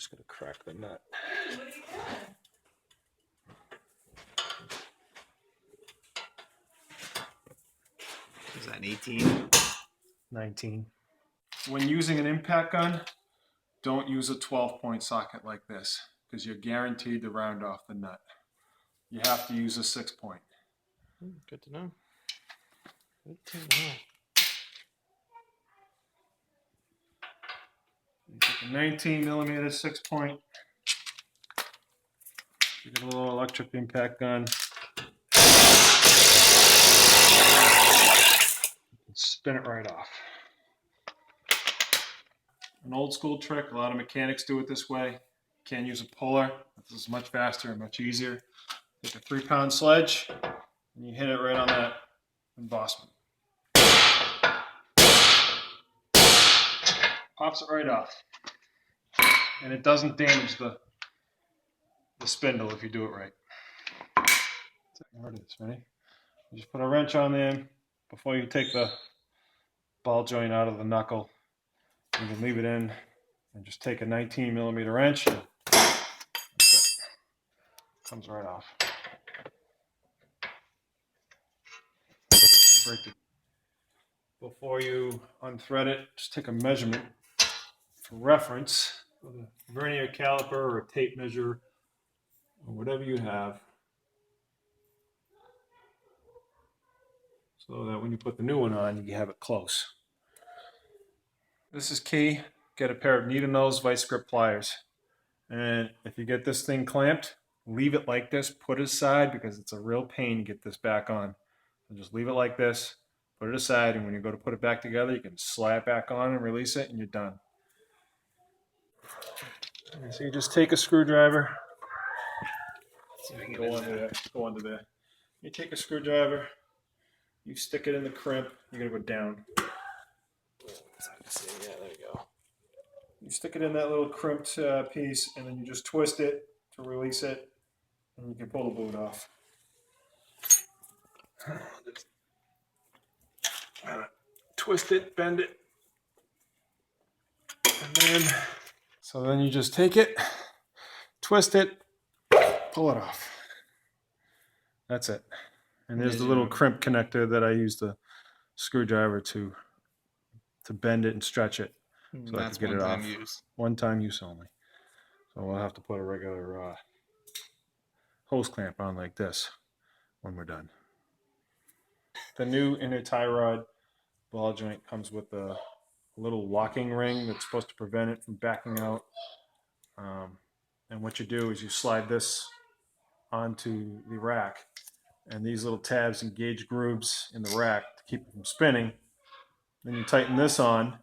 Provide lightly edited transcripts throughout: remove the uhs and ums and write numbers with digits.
just gonna crack the nut. Hey, what are you doing? Is that an 18? 19. When using an impact gun, don't use a 12-point socket like this because you're guaranteed to round off the nut. You have to use a 6-point. Good to know. Good to know. You take a 19mm 6-point. You get a little electric impact gun. Spin it right off. An old school trick, a lot of mechanics do it this way. You can't use a puller. This is much faster and much easier. Take a 3-pound sledge and you hit it right on that embossment. Pops it right off. And it doesn't damage the spindle if you do it right. There it is, ready? You just put a wrench on there before you take the ball joint out of the knuckle. You can leave it in and just take a 19mm wrench. And that's it. Comes right off. Break it. Before you unthread it, just take a measurement for reference with a vernier caliper or a tape measure or whatever you have, so that when you put the new one on, you have it close. This is key. Get a pair of needle nose vice grip pliers. And if you get this thing clamped, leave it like this, put it aside because it's a real pain to get this back on. So just leave it like this, put it aside, and when you go to put it back together, you can slide it back on and release it, and you're done. Okay, so you just take a screwdriver. So we can Go under there. Go under there. You take a screwdriver. You stick it in the crimp. You're gonna go down. Yeah, there you go. You stick it in that little crimped piece, and then you just twist it to release it, and you can pull the boot off. Twist it, bend it, and then you just take it, twist it, pull it off. That's it. And there's the little crimp connector that I use the screwdriver to bend it and stretch it. So that's I can get it one-time off. use. One-time use only. So we'll have to put a regular hose clamp on like this when we're done. The new inner tie rod ball joint comes with a little locking ring that's supposed to prevent it from backing out. And what you do is you slide this onto the rack, and these little tabs engage grooves in the rack to keep it from spinning. Then you tighten this on,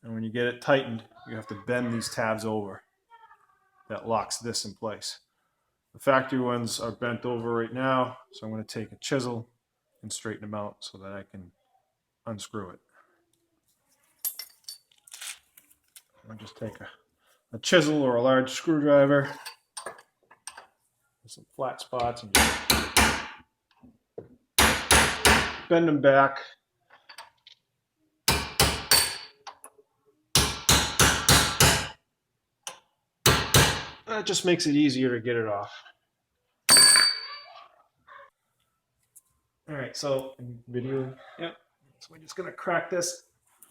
and when you get it tightened, you have to bend these tabs over. That locks this in place. The factory ones are bent over right now, so I'm going to take a chisel and straighten them out so that I can unscrew it. I'll just take a chisel or a large screwdriver with some flat spots and just bend them back. That just makes it easier to get it off. All right, so video. Yep. So we're just gonna crack this,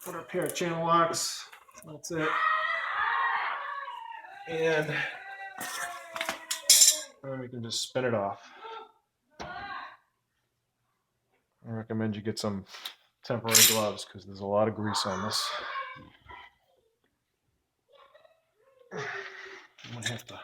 put our pair of channel locks. That's it. And then we can just spin it off. I recommend you get some temporary gloves because there's a lot of grease on this. I'm gonna have to.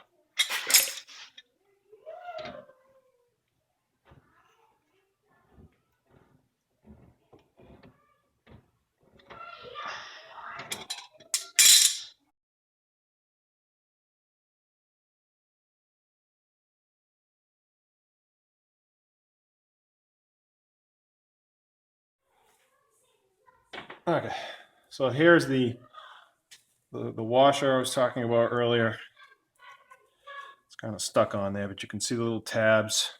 Okay, so here's the washer I was talking about earlier. It's kind of stuck on there, but you can see the little tabs.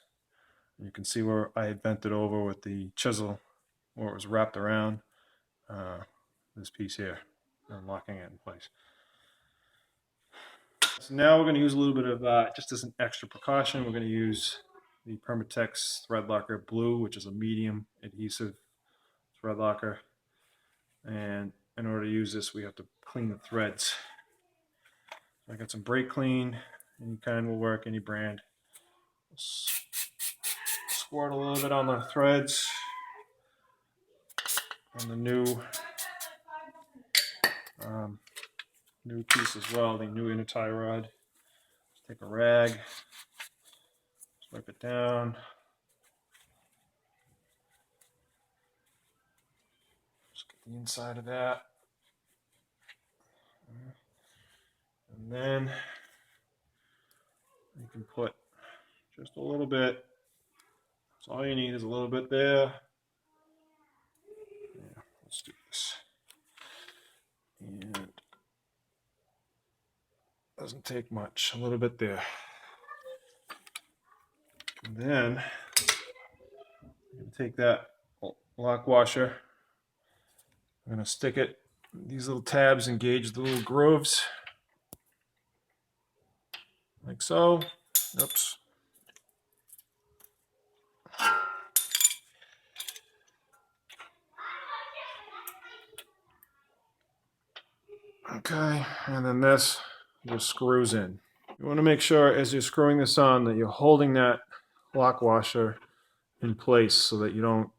You can see where I had bent it over with the chisel, where it was wrapped around this piece here, and locking it in place. So now we're going to use a little bit of, just as an extra precaution, we're going to use the Permatex threadlocker blue, which is a medium adhesive threadlocker. And in order to use this, we have to clean the threads. I got some brake clean, any kind will work, any brand. Squirt a little bit on the threads on the new piece as well, the new inner tie rod. Take a rag, wipe it down. Just get the inside of that. And then you can put just a little bit. That's all you need is a little bit there. Yeah, let's do this. And doesn't take much, a little bit there. And then I'm going to take that lock washer. I'm going to stick it, these little tabs engage the little grooves, like so. Oops. Okay, and then this just screws in. You want to make sure as you're screwing this on that you're holding that lock washer in place so that you don't,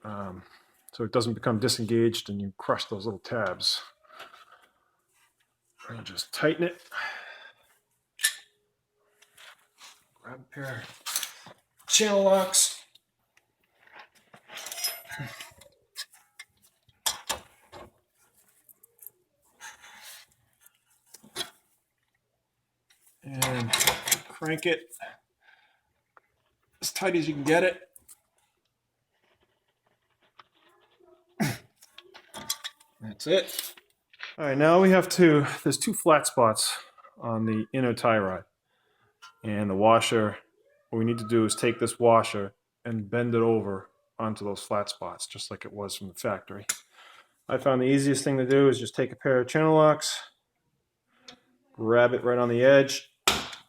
so it doesn't become disengaged and you crush those little tabs. And just tighten it. Grab a pair of channel locks. And crank it as tight as you can get it. That's it. All right, now we have to, there's two flat spots on the inner tie rod. And the washer, what we need to do is take this washer and bend it over onto those flat spots, just like it was from the factory. I found the easiest thing to do is just take a pair of channel locks, grab it right on the edge,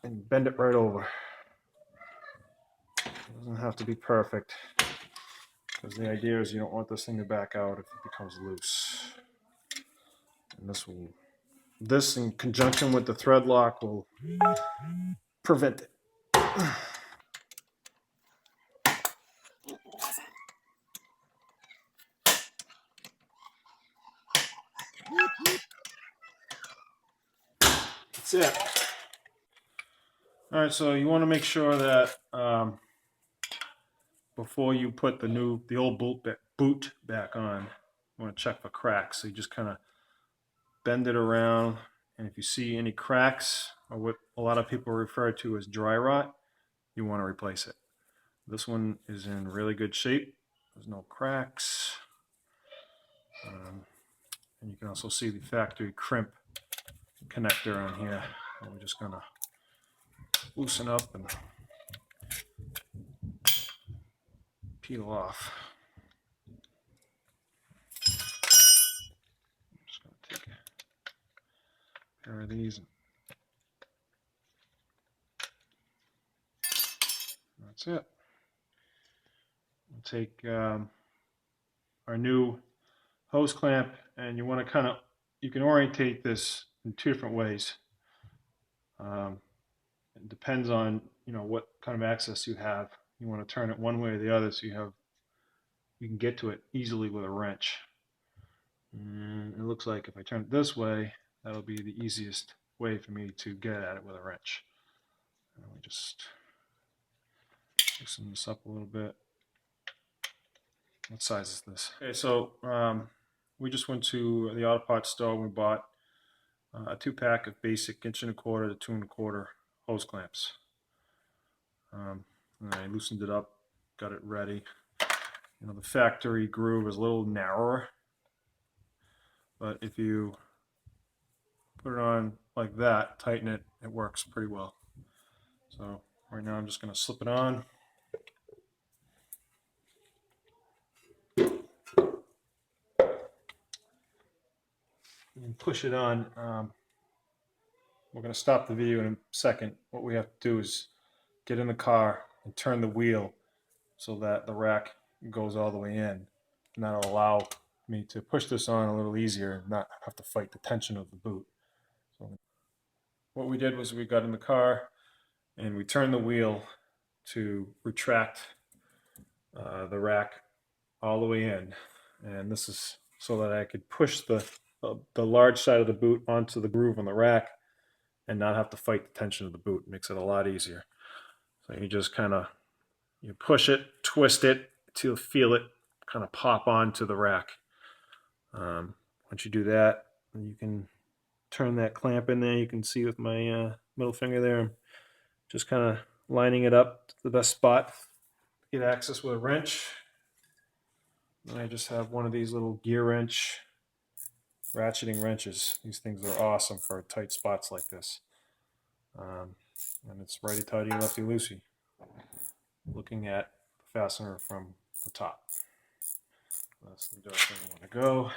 and bend it right over. It doesn't have to be perfect, because the idea is you don't want this thing to back out if it becomes loose. And this in conjunction with the thread lock will prevent it. That's it. All right, so you want to make sure that before you put the old boot back on, you want to check for cracks. So you just kind of bend it around, and if you see any cracks, or what a lot of people refer to as dry rot, you want to replace it. This one is in really good shape. There's no cracks. And you can also see the factory crimp connector on here. And we're just going to loosen up and peel off. I'm just going to take a pair of these. That's it. We'll take our new hose clamp, and you want to you can orientate this in two different ways. It depends on what kind of access you have. You want to turn it one way or the other so you can get to it easily with a wrench. And it looks like if I turn it this way, that'll be the easiest way for me to get at it with a wrench. And we just loosen this up a little bit. What size is this? Okay, so we just went to the auto parts store and we bought a 2-pack of basic 1¼ to 2 1/4 hose clamps. And I loosened it up, got it ready. The factory groove is a little narrower, but if you put it on like that, tighten it, it works pretty well. So right now I'm just going to slip it on. And push it on we're going to stop the video in a second. What we have to do is get in the car and turn the wheel so that the rack goes all the way in. And that'll allow me to push this on a little easier and not have to fight the tension of the boot. So what we did was we got in the car and we turned the wheel to retract the rack all the way in. And this is so that I could push the large side of the boot onto the groove on the rack and not have to fight the tension of the boot. It makes it a lot easier. So you just kind of, you push it, twist it till you feel it kind of pop onto the rack. Once you do that, you can turn that clamp in there. You can see with my middle finger there, just kind of lining it up to the best spot. Get access with a wrench. And I just have one of these little gear wrench ratcheting wrenches. These things are awesome for tight spots like this. And it's righty tighty, lefty loosey. Looking at the fastener from the top. That's the direction I want to go.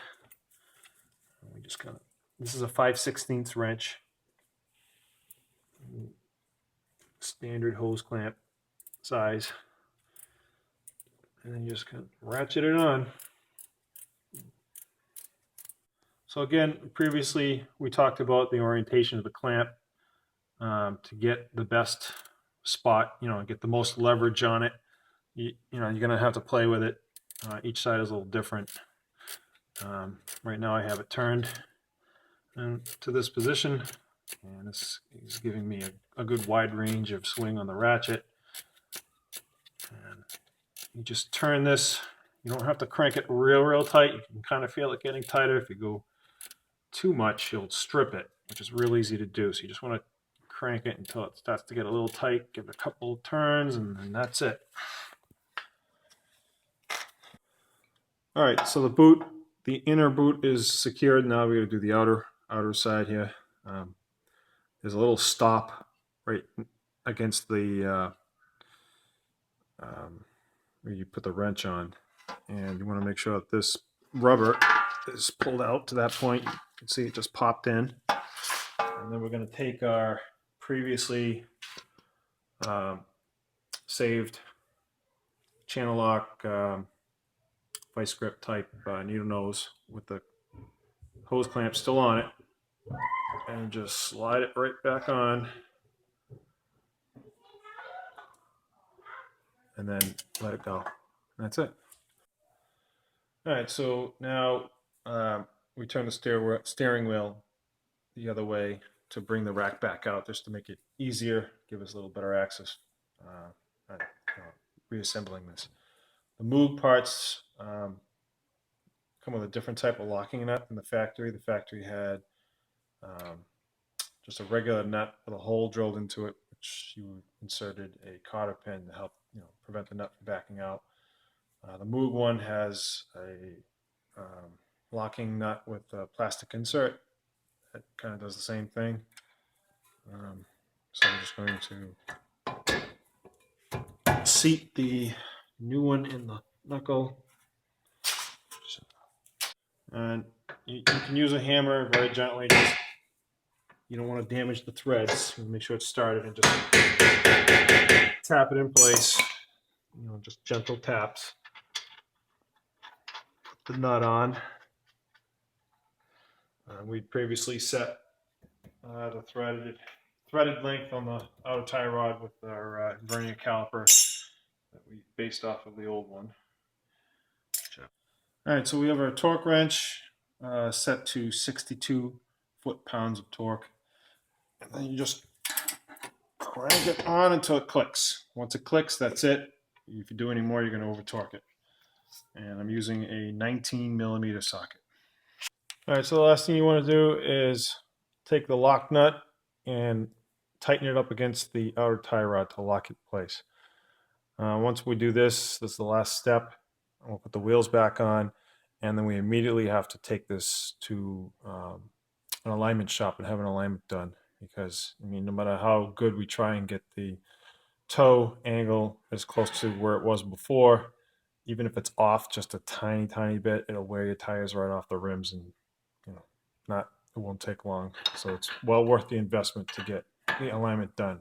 And we just kind of, this is a 5/16 wrench. Standard hose clamp size. And then you just kind of ratchet it on. So again, previously we talked about the orientation of the clamp to get the best spot, get the most leverage on it. You're going to have to play with it. Each side is a little different. Right now I have it turned to this position, and this is giving me a good wide range of swing on the ratchet. And you just turn this. You don't have to crank it real tight. You can kind of feel it getting tighter. If you go too much, you'll strip it, which is real easy to do. So you just want to crank it until it starts to get a little tight. Give it a couple of turns, and then that's it. All right, so the inner boot is secured. Now we're going to do the outer side here. There's a little stop right against the where you put the wrench on, and you want to make sure that this rubber is pulled out to that point. You can see it just popped in, and then we're going to take our previously saved channel lock vice grip type needle nose with the hose clamp still on it, and just slide it right back on, and then let it go. And that's it. All right, so now we turn the steering wheel the other way to bring the rack back out, just to make it easier, give us a little better access at reassembling this. The Moog parts come with a different type of locking nut than the factory. The factory had just a regular nut with a hole drilled into it, which you inserted a cotter pin to help prevent the nut from backing out. The Moog one has a locking nut with a plastic insert that kind of does the same thing. So I'm just going to seat the new one in the knuckle. And you can use a hammer very gently. You don't want to damage the threads. Make sure it's started and just tap it in place. Just gentle taps. Put the nut on. We previously set the threaded length on the outer tie rod with our vernier caliper that we based off of the old one. All right, so we have our torque wrench set to 62 foot-pounds of torque. And then you just crank it on until it clicks. Once it clicks, that's it. If you do any more, you're going to over-torque it. And I'm using a 19mm socket. All right, so the last thing you want to do is take the lock nut and tighten it up against the outer tie rod to lock it in place. Once we do this, this is the last step. We'll put the wheels back on, and then we immediately have to take this to an alignment shop and have an alignment done. Because, no matter how good we try and get the toe angle as close to where it was before, even if it's off just a tiny bit, it'll wear your tires right off the rims and not It won't take long. So it's well worth the investment to get the alignment done.